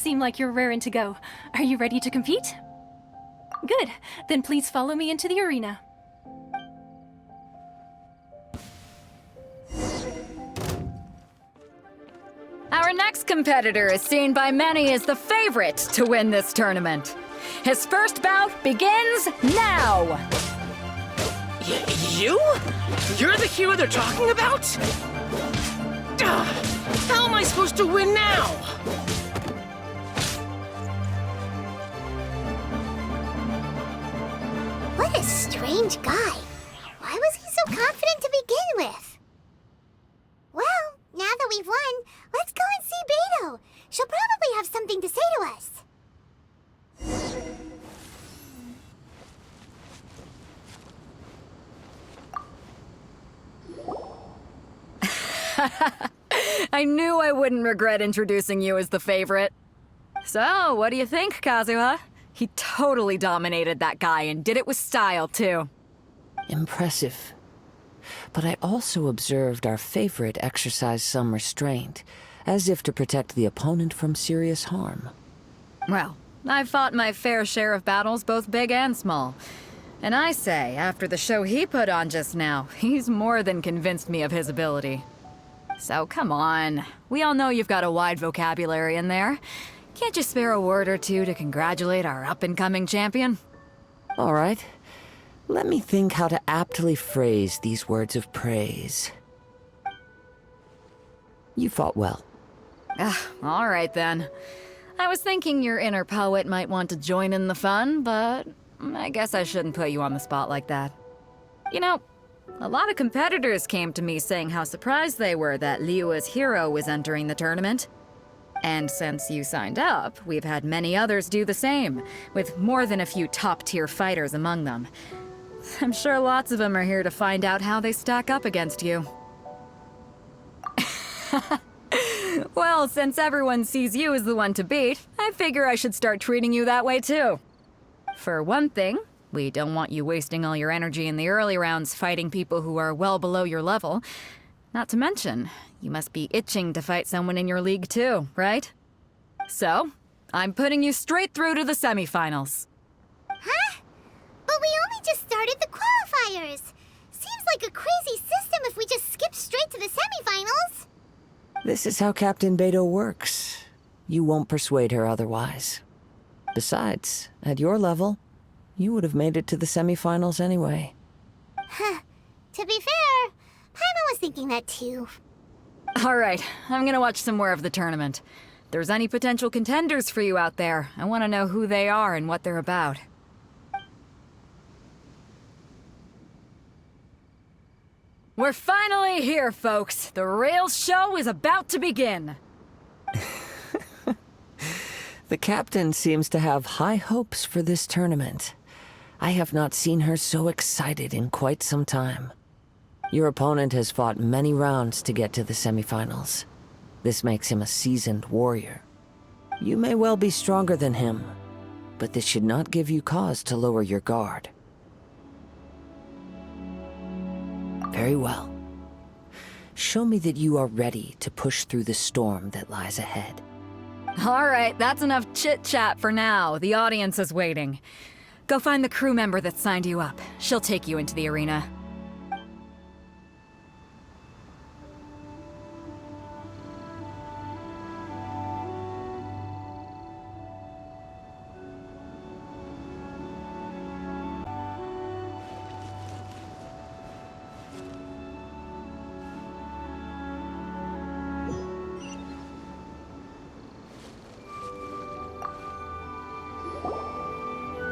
seem like you're raring to go. Are you ready to compete? Good. Then please follow me into the arena. Our next competitor is seen by many as the favorite to win this tournament. His first bout begins now! You? You're the hero they're talking about? How am I supposed to win now? What a strange guy. Why was he so confident to begin with? Well, now that we've won, let's go and see Beto. She'll probably have something to say to us. I knew I wouldn't regret introducing you as the favorite. So, what do you think, Kazuha? He totally dominated that guy and did it with style, too. Impressive. But I also observed our favorite exercise some restraint, as if to protect the opponent from serious harm. Well, I've fought my fair share of battles, both big and small. And I say, after the show he put on just now, he's more than convinced me of his ability. So come on, we all know you've got a wide vocabulary in there. Can't you spare a word or two to congratulate our up-and-coming champion? All right. Let me think how to aptly phrase these words of praise. You fought well. All right then. I was thinking your inner poet might want to join in the fun, but I guess I shouldn't put you on the spot like that. You know, a lot of competitors came to me saying how surprised they were that Liyue's hero was entering the tournament. And since you signed up, we've had many others do the same, with more than a few top-tier fighters among them. I'm sure lots of them are here to find out how they stack up against you. Well, since everyone sees you as the one to beat, I figure I should start treating you that way too. For one thing, we don't want you wasting all your energy in the early rounds fighting people who are well below your level. Not to mention, you must be itching to fight someone in your league too, right? So, I'm putting you straight through to the semifinals. Huh? But we only just started the qualifiers. Seems like a crazy system if we just skip straight to the semifinals. This is how Captain Beto works. You won't persuade her otherwise. Besides, at your level, you would have made it to the semifinals anyway. Huh. To be fair, Paimon was thinking that too. All right, I'm gonna watch some more of the tournament. If there's any potential contenders for you out there, I want to know who they are and what they're about. We're finally here, folks. The real show is about to begin. The captain seems to have high hopes for this tournament. I have not seen her so excited in quite some time. Your opponent has fought many rounds to get to the semifinals. This makes him a seasoned warrior. You may well be stronger than him, but this should not give you cause to lower your guard. Very well. Show me that you are ready to push through the storm that lies ahead. All right, that's enough chit-chat for now. The audience is waiting. Go find the crew member that signed you up. She'll take you into the arena.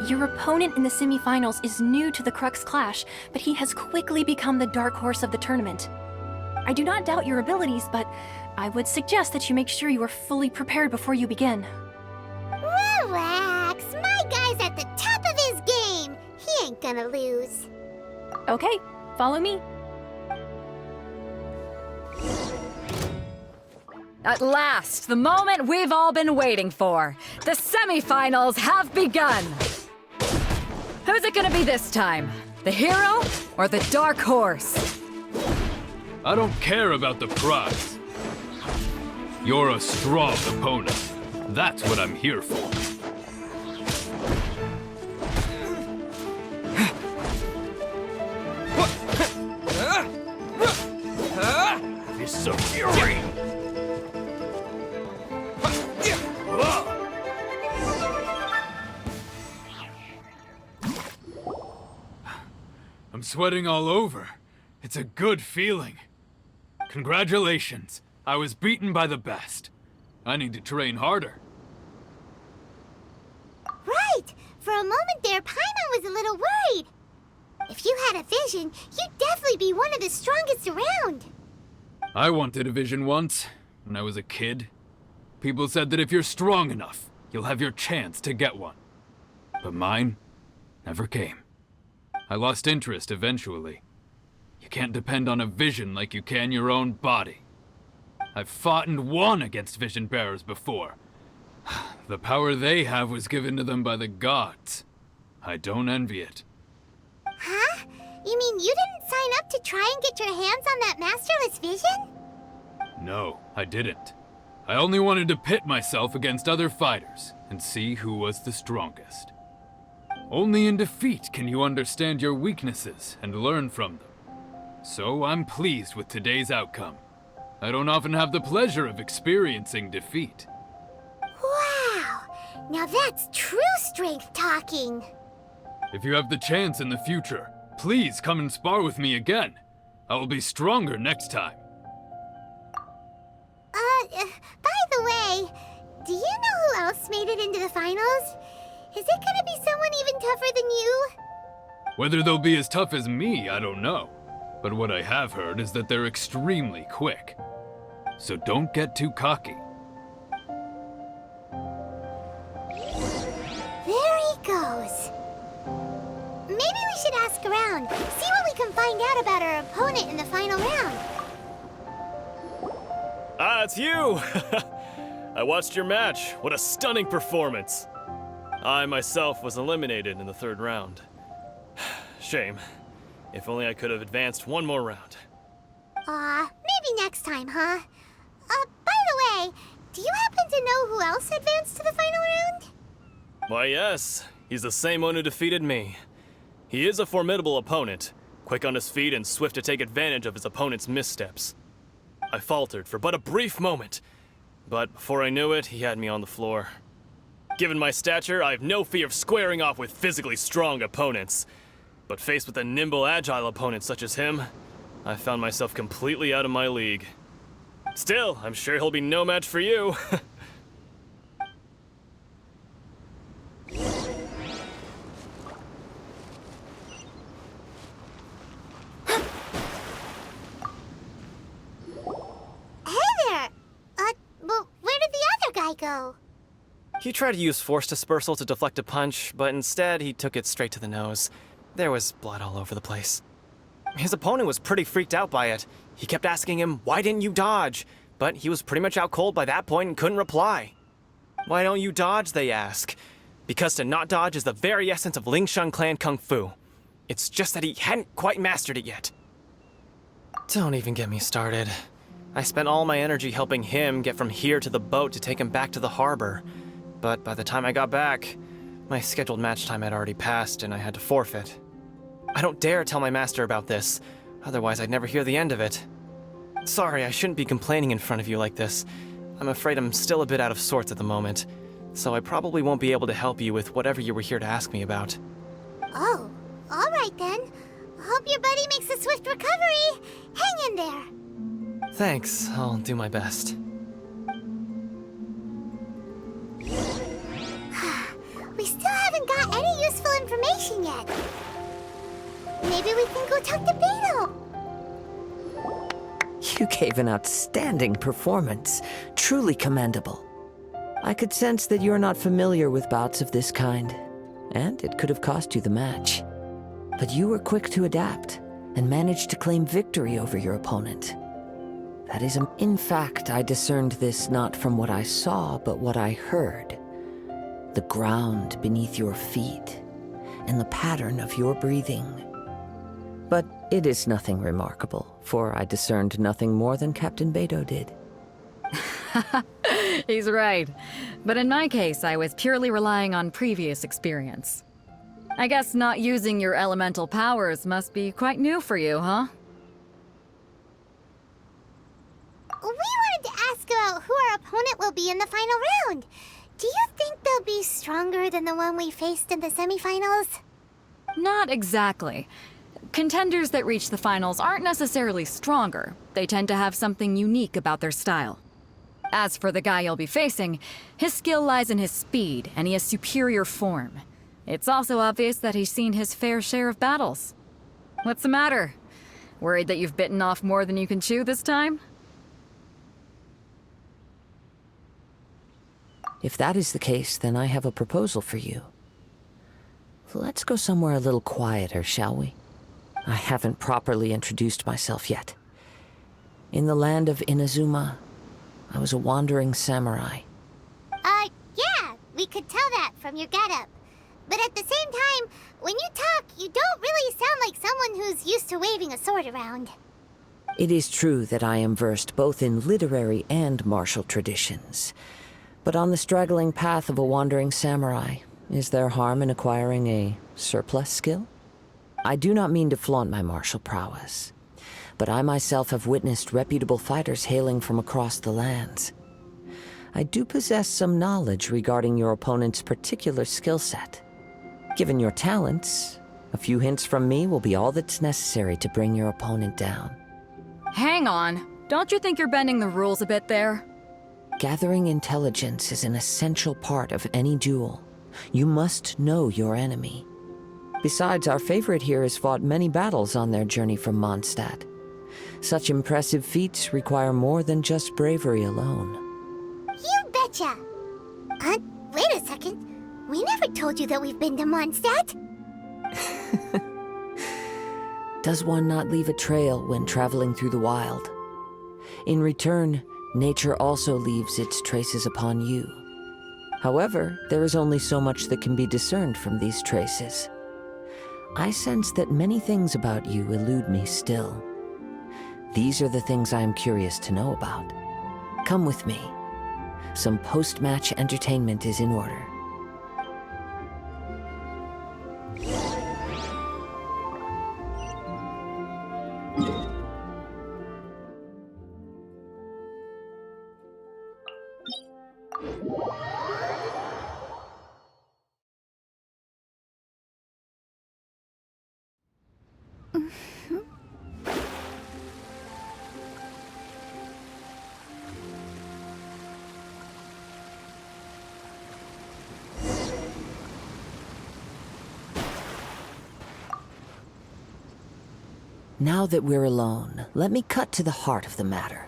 Your opponent in the semifinals is new to the Crux Clash, but he has quickly become the dark horse of the tournament. I do not doubt your abilities, but I would suggest that you make sure you are fully prepared before you begin. Relax, my guy's at the top of his game. He ain't gonna lose. Okay, follow me. At last, the moment we've all been waiting for. The semifinals have begun. Who's it gonna be this time? The hero or the dark horse? I don't care about the prize. You're a strong opponent. That's what I'm here for. Fists of fury! I'm sweating all over. It's a good feeling. Congratulations. I was beaten by the best. I need to train harder. Right! For a moment there, Paimon was a little worried. If you had a vision, you'd definitely be one of the strongest around. I wanted a vision once, when I was a kid. People said that if you're strong enough, you'll have your chance to get one. But mine never came. I lost interest eventually. You can't depend on a vision like you can your own body. I've fought and won against vision bearers before. The power they have was given to them by the gods. I don't envy it. Huh? You mean you didn't sign up to try and get your hands on that masterless vision? No, I didn't. I only wanted to pit myself against other fighters and see who was the strongest. Only in defeat can you understand your weaknesses and learn from them. So I'm pleased with today's outcome. I don't often have the pleasure of experiencing defeat. Wow! Now that's true strength talking. If you have the chance in the future, please come and spar with me again. I will be stronger next time. By the way, do you know who else made it into the finals? Is it gonna be someone even tougher than you? Whether they'll be as tough as me, I don't know. But what I have heard is that they're extremely quick. So don't get too cocky. There he goes. Maybe we should ask around, see what we can find out about our opponent in the final round. Ah, it's you! I watched your match. What a stunning performance. I myself was eliminated in the third round. Shame. If only I could have advanced one more round. Maybe next time, huh? By the way, do you happen to know who else advanced to the final round? Why, yes. He's the same one who defeated me. He is a formidable opponent, quick on his feet and swift to take advantage of his opponent's missteps. I faltered for but a brief moment, but before I knew it, he had me on the floor. Given my stature, I have no fear of squaring off with physically strong opponents. But faced with a nimble, agile opponent such as him, I found myself completely out of my league. Still, I'm sure he'll be no match for you. Go. He tried to use force dispersal to deflect a punch, but instead he took it straight to the nose. There was blood all over the place. His opponent was pretty freaked out by it. He kept asking him, "Why didn't you dodge?" But he was pretty much out cold by that point and couldn't reply. "Why don't you dodge?" they ask. Because to not dodge is the very essence of Lingshun clan kung fu. It's just that he hadn't quite mastered it yet. Don't even get me started. I spent all my energy helping him get from here to the boat to take him back to the harbor. But by the time I got back, my scheduled match time had already passed and I had to forfeit. I don't dare tell my master about this, otherwise I'd never hear the end of it. Sorry, I shouldn't be complaining in front of you like this. I'm afraid I'm still a bit out of sorts at the moment, so I probably won't be able to help you with whatever you were here to ask me about. Oh, all right then. Hope your buddy makes a swift recovery. Hang in there. Thanks, I'll do my best. We still haven't got any useful information yet. Maybe we can go talk to Beto. You gave an outstanding performance. Truly commendable. I could sense that you're not familiar with bouts of this kind, and it could have cost you the match. But you were quick to adapt, and managed to claim victory over your opponent. That is, in fact, I discerned this not from what I saw, but what I heard. The ground beneath your feet, and the pattern of your breathing. But it is nothing remarkable, for I discerned nothing more than Captain Beto did. He's right. But in my case, I was purely relying on previous experience. I guess not using your elemental powers must be quite new for you, huh? We wanted to ask about who our opponent will be in the final round. Do you think they'll be stronger than the one we faced in the semifinals? Not exactly. Contenders that reach the finals aren't necessarily stronger. They tend to have something unique about their style. As for the guy you'll be facing, his skill lies in his speed, and he has superior form. It's also obvious that he's seen his fair share of battles. What's the matter? Worried that you've bitten off more than you can chew this time? If that is the case, then I have a proposal for you. Let's go somewhere a little quieter, shall we? I haven't properly introduced myself yet. In the land of Inazuma, I was a wandering samurai. Yeah, we could tell that from your getup. But at the same time, when you talk, you don't really sound like someone who's used to waving a sword around. It is true that I am versed both in literary and martial traditions. But on the straggling path of a wandering samurai, is there harm in acquiring a surplus skill? I do not mean to flaunt my martial prowess, but I myself have witnessed reputable fighters hailing from across the lands. I do possess some knowledge regarding your opponent's particular skill set. Given your talents, a few hints from me will be all that's necessary to bring your opponent down. Hang on. Don't you think you're bending the rules a bit there? Gathering intelligence is an essential part of any duel. You must know your enemy. Besides, our favorite here has fought many battles on their journey from Mondstadt. Such impressive feats require more than just bravery alone. You betcha! Wait a second. We never told you that we've been to Mondstadt. Does one not leave a trail when traveling through the wild? In return, nature also leaves its traces upon you. However, there is only so much that can be discerned from these traces. I sense that many things about you elude me still. These are the things I am curious to know about. Come with me. Some post-match entertainment is in order. Now that we're alone, let me cut to the heart of the matter.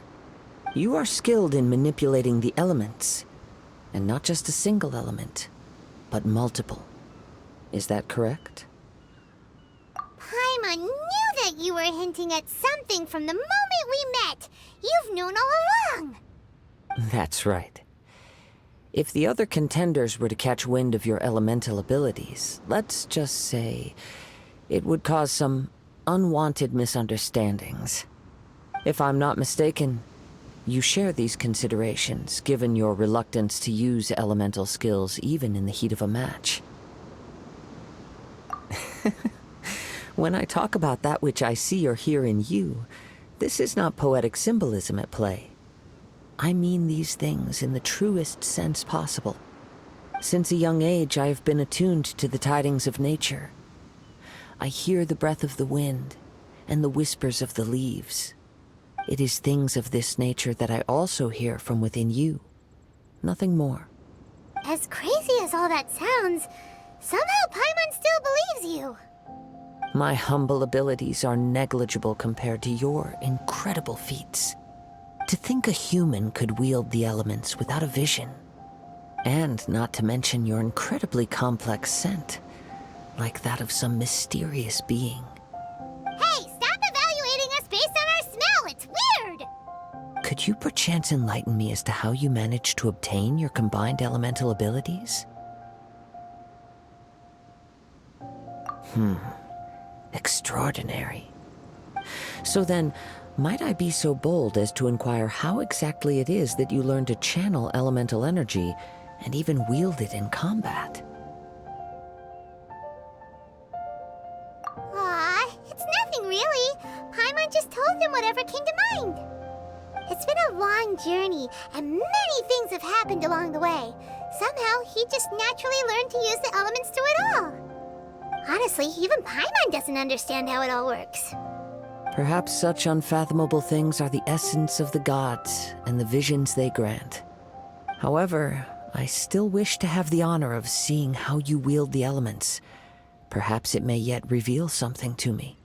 You are skilled in manipulating the elements, and not just a single element, but multiple. Is that correct? Paimon knew that you were hinting at something from the moment we met. You've known all along. That's right. If the other contenders were to catch wind of your elemental abilities, let's just say it would cause some unwanted misunderstandings. If I'm not mistaken, you share these considerations, given your reluctance to use elemental skills even in the heat of a match. When I talk about that which I see or hear in you, this is not poetic symbolism at play. I mean these things in the truest sense possible. Since a young age, I have been attuned to the tidings of nature. I hear the breath of the wind and the whispers of the leaves. It is things of this nature that I also hear from within you. Nothing more. As crazy as all that sounds, somehow Paimon still believes you. My humble abilities are negligible compared to your incredible feats. To think a human could wield the elements without a vision. And not to mention your incredibly complex scent, like that of some mysterious being. Hey, stop evaluating us based on our smell! It's weird! Could you perchance enlighten me as to how you managed to obtain your combined elemental abilities? Extraordinary. So then, might I be so bold as to inquire how exactly it is that you learn to channel elemental energy and even wield it in combat? Aw, it's nothing really. Paimon just told him whatever came to mind. It's been a long journey, and many things have happened along the way. Somehow, he just naturally learned to use the elements through it all. Honestly, even Paimon doesn't understand how it all works. Perhaps such unfathomable things are the essence of the gods and the visions they grant. However, I still wish to have the honor of seeing how you wield the elements. Perhaps it may yet reveal something to me.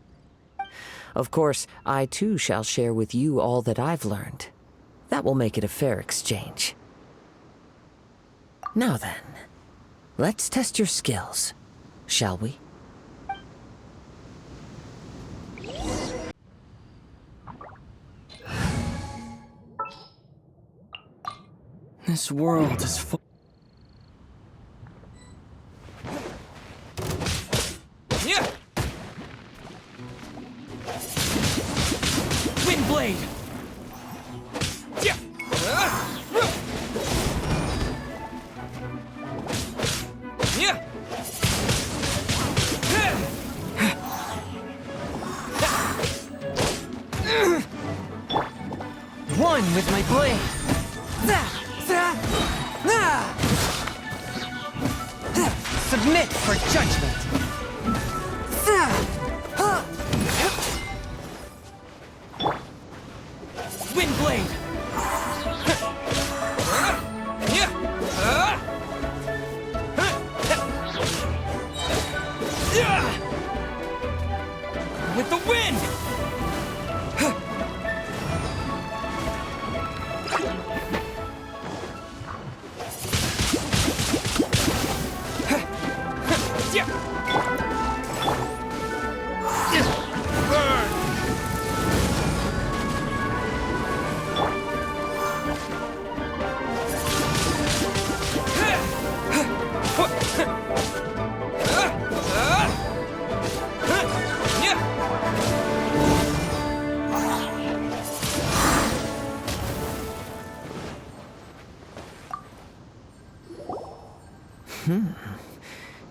Of course, I too shall share with you all that I've learned. That will make it a fair exchange. Now then, let's test your skills, shall we? This world is full. Yeah! Windblade! Yeah! Yeah! One with my blade! Submit for judgment! Windblade! With the wind!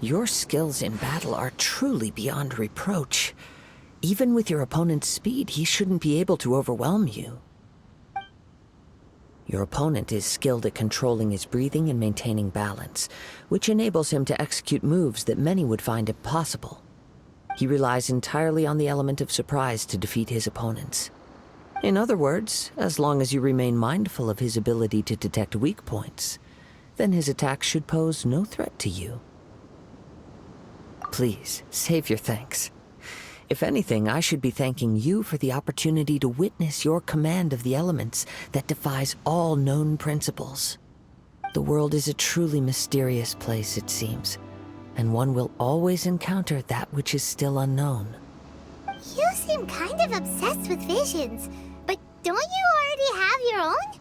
Your skills in battle are truly beyond reproach. Even with your opponent's speed, he shouldn't be able to overwhelm you. Your opponent is skilled at controlling his breathing and maintaining balance, which enables him to execute moves that many would find impossible. He relies entirely on the element of surprise to defeat his opponents. In other words, as long as you remain mindful of his ability to detect weak points, then his attacks should pose no threat to you. Please, save your thanks. If anything, I should be thanking you for the opportunity to witness your command of the elements that defies all known principles. The world is a truly mysterious place, it seems, and one will always encounter that which is still unknown. You seem kind of obsessed with visions, but don't you already have your own?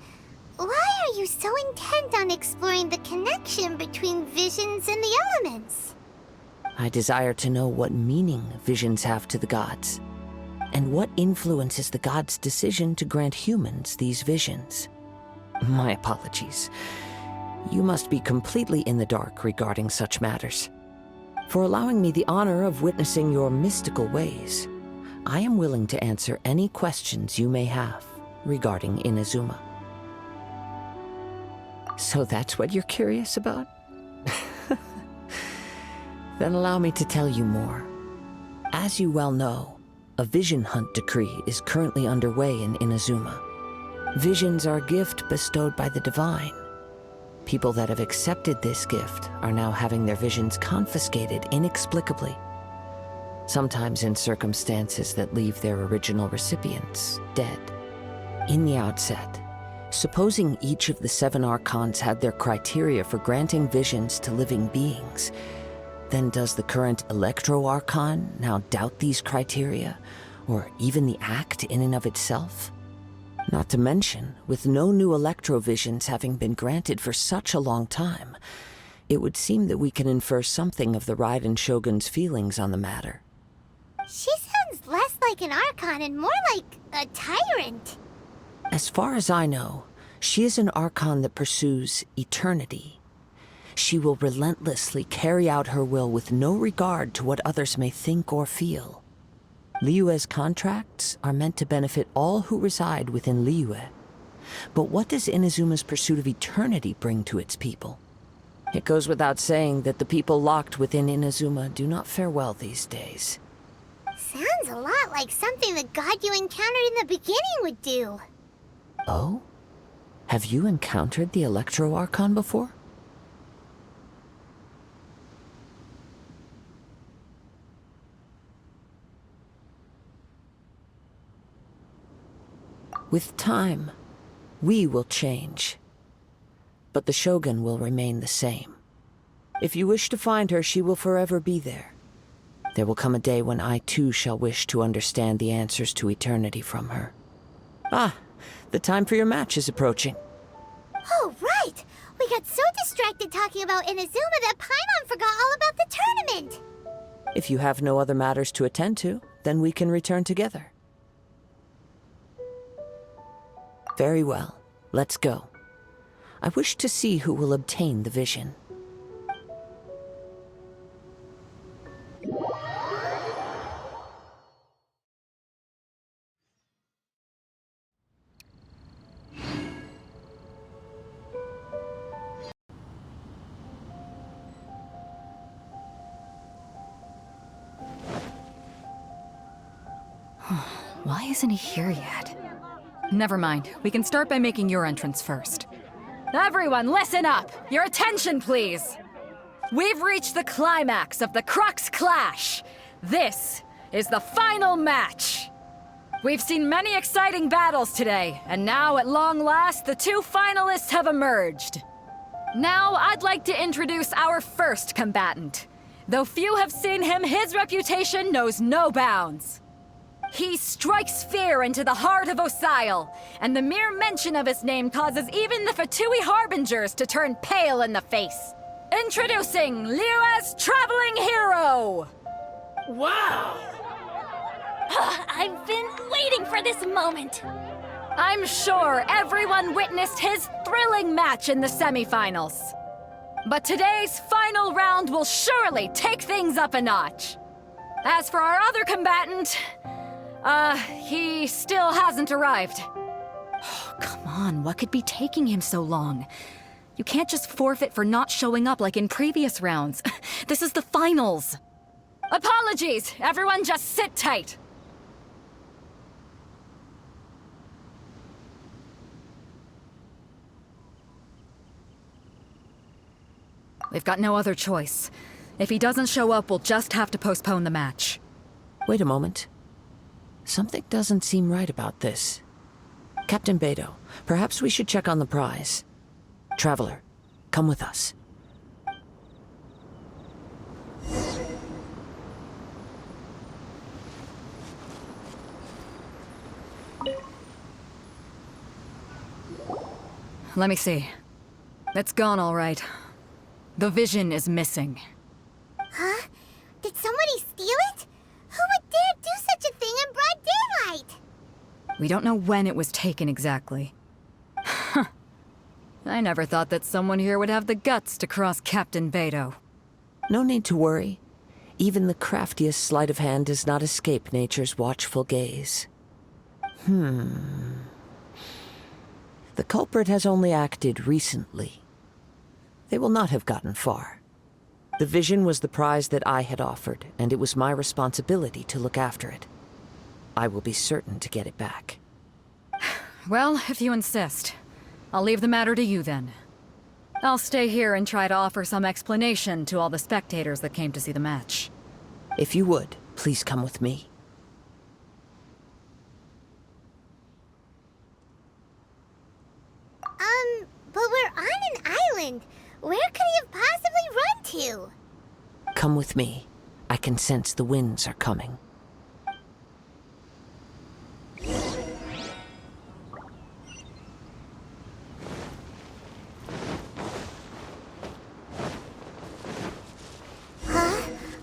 Why are you so intent on exploring the connection between visions and the elements? I desire to know what meaning visions have to the gods, and what influences the gods' decision to grant humans these visions. My apologies. You must be completely in the dark regarding such matters. For allowing me the honor of witnessing your mystical ways, I am willing to answer any questions you may have regarding Inazuma. So that's what you're curious about? Then allow me to tell you more. As you well know, a vision hunt decree is currently underway in Inazuma. Visions are a gift bestowed by the divine. People that have accepted this gift are now having their visions confiscated inexplicably, sometimes in circumstances that leave their original recipients dead. In the outset, supposing each of the 7 archons had their criteria for granting visions to living beings, then does the current Electro-Archon now doubt these criteria, or even the act in and of itself? Not to mention, with no new Electro-Visions having been granted for such a long time, it would seem that we can infer something of the Raiden Shogun's feelings on the matter. She sounds less like an Archon and more like A tyrant? As far as I know, she is an Archon that pursues eternity. She will relentlessly carry out her will with no regard to what others may think or feel. Liyue's contracts are meant to benefit all who reside within Liyue. But what does Inazuma's pursuit of eternity bring to its people? It goes without saying that the people locked within Inazuma do not fare well these days. Sounds a lot like something the god you encountered in the beginning would do. Oh? Have you encountered the Electro Archon before? With time, we will change. But the Shogun will remain the same. If you wish to find her, she will forever be there. There will come a day when I too shall wish to understand the answers to eternity from her. Ah, the time for your match is approaching. Oh, right! We got so distracted talking about Inazuma that Paimon forgot all about the tournament! If you have no other matters to attend to, then we can return together. Very well. Let's go. I wish to see who will obtain the vision. Why isn't he here yet? Never mind. We can start by making your entrance first. Everyone, listen up! Your attention, please! We've reached the climax of the Crux Clash! This is the final match! We've seen many exciting battles today, and now, at long last, the two finalists have emerged. Now, I'd like to introduce our first combatant. Though few have seen him, his reputation knows no bounds. He strikes fear into the heart of Osile, and the mere mention of his name causes even the Fatui Harbingers to turn pale in the face. Introducing Liyue's traveling hero! Wow! I've been waiting for this moment. I'm sure everyone witnessed his thrilling match in the semifinals. But today's final round will surely take things up a notch. As for our other combatant, he still hasn't arrived. Oh, come on, what could be taking him so long? You can't just forfeit for not showing up like in previous rounds. This is the finals. Apologies, everyone just sit tight. We've got no other choice. If he doesn't show up, we'll just have to postpone the match. Wait a moment. Something doesn't seem right about this. Captain Beidou, perhaps we should check on the prize. Traveler, come with us. Let me see. It's gone all right. The vision is missing. Huh? Did somebody steal it? Who would dare do such a thing in broad daylight? We don't know when it was taken exactly. I never thought that someone here would have the guts to cross Captain Beidou. No need to worry. Even the craftiest sleight of hand does not escape nature's watchful gaze. The culprit has only acted recently. They will not have gotten far. The vision was the prize that I had offered, and it was my responsibility to look after it. I will be certain to get it back. Well, if you insist. I'll leave the matter to you then. I'll stay here and try to offer some explanation to all the spectators that came to see the match. If you would, please come with me. But we're on an island. Where could he have possibly run to? Come with me. I can sense the winds are coming. Huh?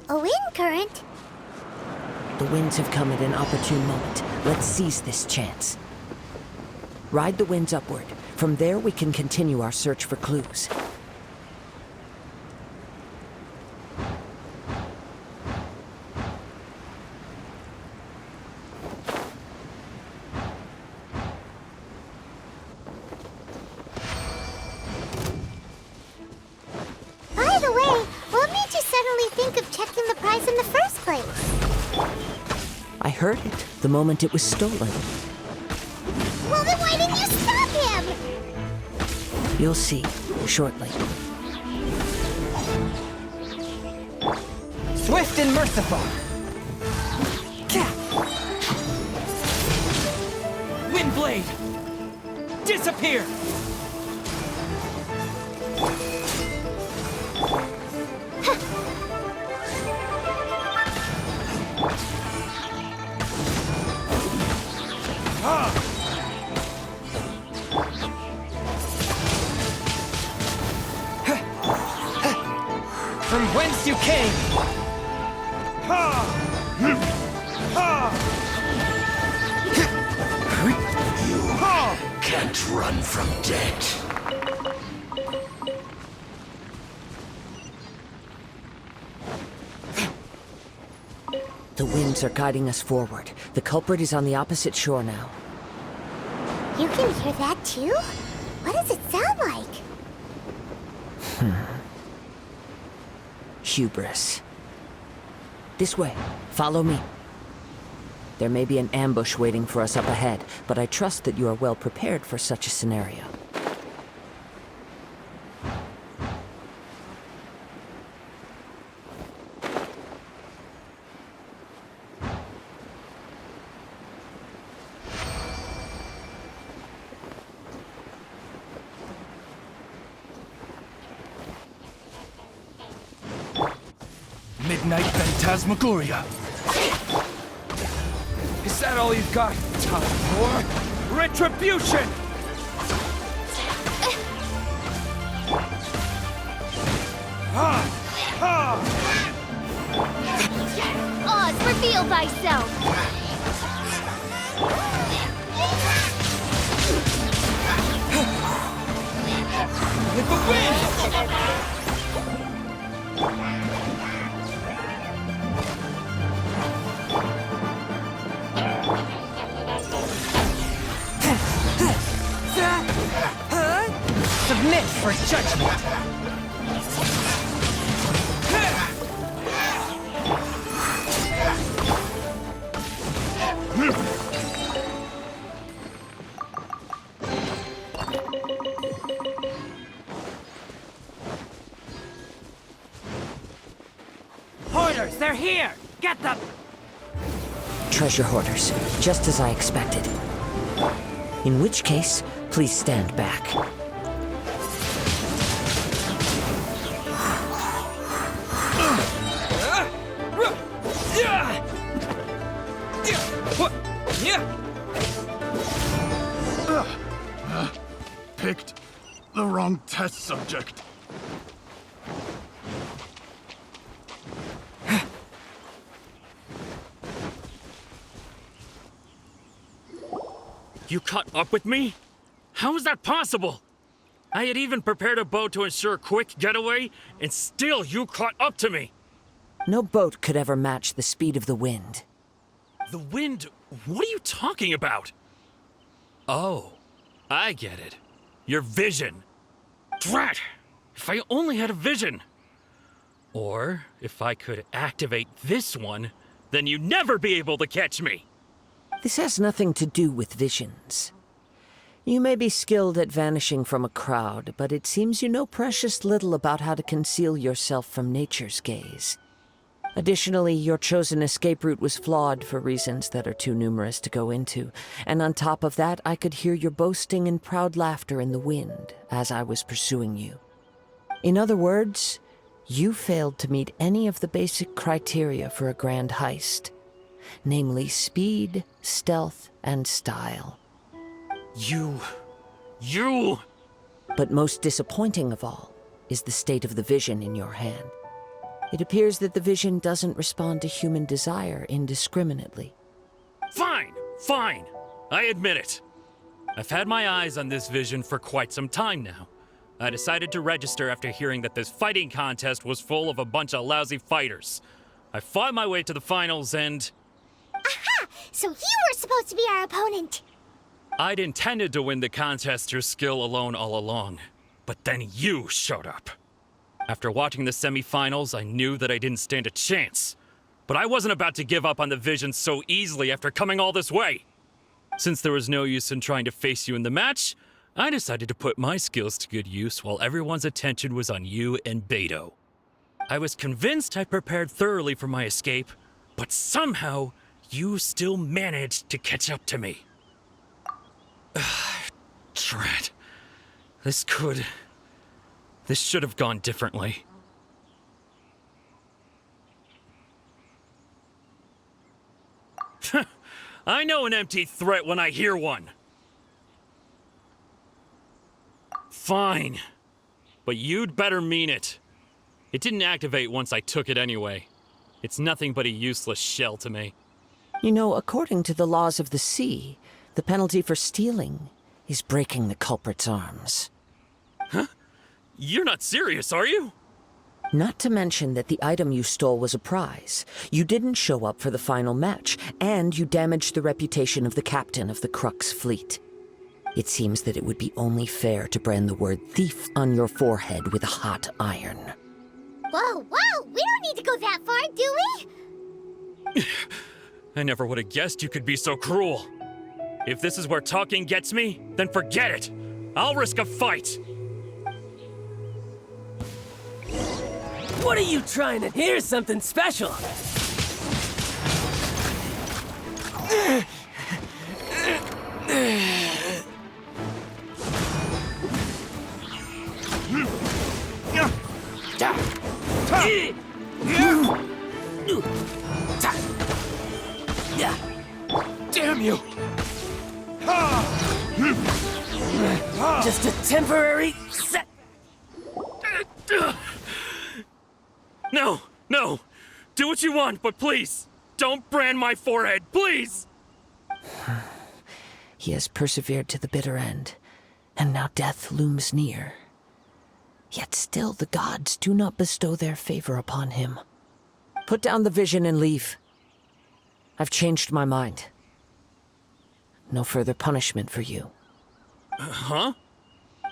A wind current? The winds have come at an opportune moment. Let's seize this chance. Ride the winds upward. From there, we can continue our search for clues. By the way, what made you suddenly think of checking the prize in the first place? I heard it the moment it was stolen. Well, then why didn't you stop him? You'll see shortly. Swift and merciful. Windblade! Disappear! From whence you came! Can't run from death. The winds are guiding us forward. The culprit is on the opposite shore now. You can hear that too? What does it sound like? Hubris. This way. Follow me. There may be an ambush waiting for us up ahead, but I trust that you are well prepared for such a scenario. Midnight Phantasmagoria. Is that all you've got? Time for retribution! Oz, reveal thyself! With the wind! Submit for judgment! Hoarders, they're here! Get them! Treasure hoarders, just as I expected. In which case, please stand back. Picked the wrong test subject. You caught up with me? How is that possible? I had even prepared a boat to ensure a quick getaway, and still you caught up to me. No boat could ever match the speed of the wind. The wind? What are you talking about? Oh, I get it. Your vision. Drat! If I only had a vision. Or if I could activate this one, then you'd never be able to catch me. This has nothing to do with visions. You may be skilled at vanishing from a crowd, but it seems you know precious little about how to conceal yourself from nature's gaze. Additionally, your chosen escape route was flawed for reasons that are too numerous to go into, and on top of that, I could hear your boasting and proud laughter in the wind as I was pursuing you. In other words, you failed to meet any of the basic criteria for a grand heist, namely speed, stealth, and style. You... But most disappointing of all is the state of the vision in your hand. It appears that the vision doesn't respond to human desire indiscriminately. Fine, fine. I admit it. I've had my eyes on this vision for quite some time now. I decided to register after hearing that this fighting contest was full of a bunch of lousy fighters. I fought my way to the finals and... Aha! So you were supposed to be our opponent! I'd intended to win the contest through skill alone all along. But then you showed up. After watching the semifinals, I knew that I didn't stand a chance. But I wasn't about to give up on the vision so easily after coming all this way. Since there was no use in trying to face you in the match, I decided to put my skills to good use while everyone's attention was on you and Beto. I was convinced I prepared thoroughly for my escape, but somehow you still managed to catch up to me. Drat. This should have gone differently. I know an empty threat when I hear one. Fine. But you'd better mean it. It didn't activate once I took it anyway. It's nothing but a useless shell to me. You know, according to the laws of the sea, the penalty for stealing is breaking the culprit's arms. Huh? You're not serious, are you? Not to mention that the item you stole was a prize. You didn't show up for the final match, and you damaged the reputation of the captain of the Crux fleet. It seems that it would be only fair to brand the word thief on your forehead with a hot iron. Whoa, whoa! We don't need to go that far, do we? I never would have guessed you could be so cruel. If this is where talking gets me, then forget it. I'll risk a fight. What are you trying to... Here's something special! Damn you! Just a temporary set... No, no. Do what you want, but please, don't brand my forehead, please! He has persevered to the bitter end, and now death looms near. Yet still the gods do not bestow their favor upon him. Put down the vision and leave. I've changed my mind. No further punishment for you. Huh?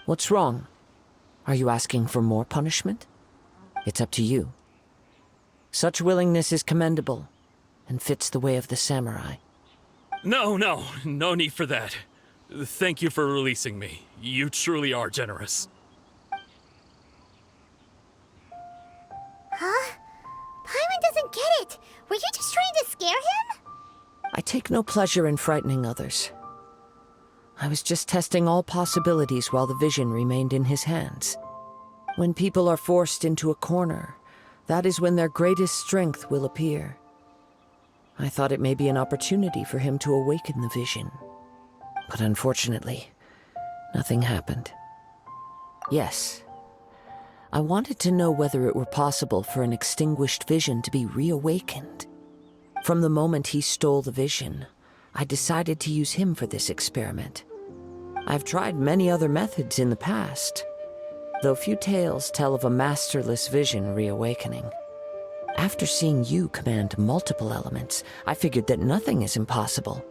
What's wrong? Are you asking for more punishment? It's up to you. Such willingness is commendable, and fits the way of the samurai. No need for that. Thank you for releasing me. You truly are generous. Huh? Paimon doesn't get it. Were you just trying to scare him? I take no pleasure in frightening others. I was just testing all possibilities while the vision remained in his hands. When people are forced into a corner, that is when their greatest strength will appear. I thought it may be an opportunity for him to awaken the vision. But unfortunately, nothing happened. Yes, I wanted to know whether it were possible for an extinguished vision to be reawakened. From the moment he stole the vision, I decided to use him for this experiment. I've tried many other methods in the past, though few tales tell of a masterless vision reawakening. After seeing you command multiple elements, I figured that nothing is impossible.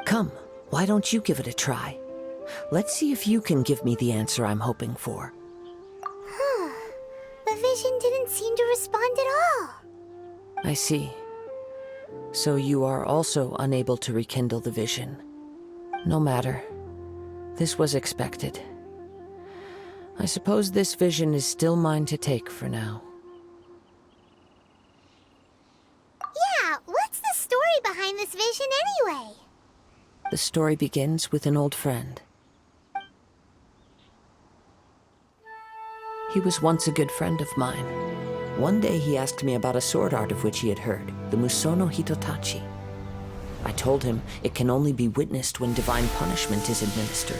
Come, why don't you give it a try? Let's see if you can give me the answer I'm hoping for. The vision didn't seem to respond at all. I see. So you are also unable to rekindle the vision. No matter. This was expected. I suppose this vision is still mine to take for now. Yeah, what's the story behind this vision anyway? The story begins with an old friend. He was once a good friend of mine. One day he asked me about a sword art of which he had heard, the Musono Hitotachi. I told him it can only be witnessed when divine punishment is administered.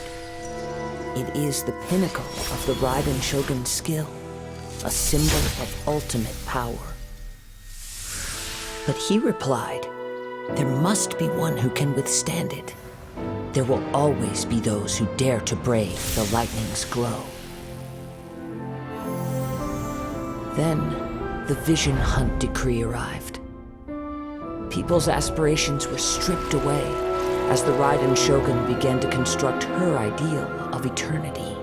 It is the pinnacle of the Raiden Shogun's skill, a symbol of ultimate power. But he replied, "There must be one who can withstand it. There will always be those who dare to brave the lightning's glow." Then, the Vision Hunt decree arrived. People's aspirations were stripped away as the Raiden Shogun began to construct her ideal of eternity.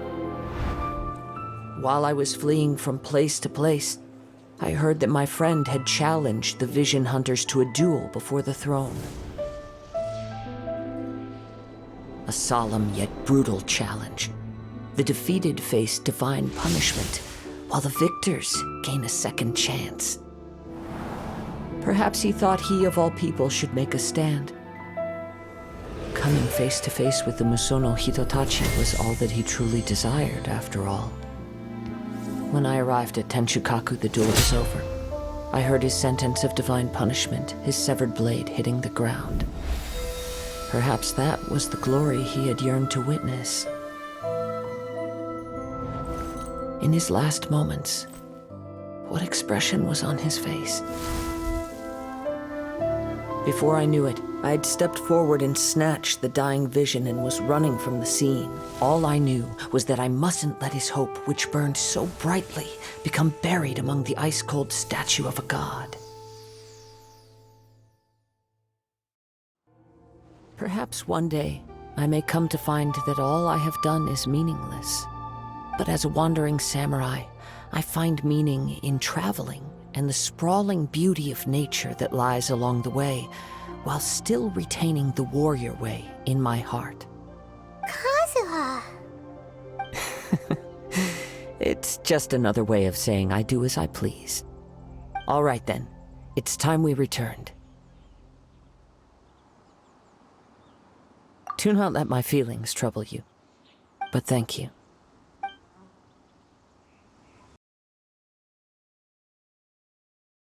While I was fleeing from place to place, I heard that my friend had challenged the Vision Hunters to a duel before the throne. A solemn yet brutal challenge. The defeated face divine punishment, while the victors gain a second chance. Perhaps he thought he of all people should make a stand. Coming face to face with the Musono Hitotachi was all that he truly desired, after all. When I arrived at Tenshukaku, the duel was over. I heard his sentence of divine punishment, his severed blade hitting the ground. Perhaps that was the glory he had yearned to witness. In his last moments, what expression was on his face? Before I knew it, I had stepped forward and snatched the dying vision and was running from the scene. All I knew was that I mustn't let his hope, which burned so brightly, become buried among the ice-cold statue of a god. Perhaps one day, I may come to find that all I have done is meaningless. But as a wandering samurai, I find meaning in traveling and the sprawling beauty of nature that lies along the way, while still retaining the warrior way in my heart. Kazuha! It's just another way of saying I do as I please. All right then, it's time we returned. Do not let my feelings trouble you, but thank you.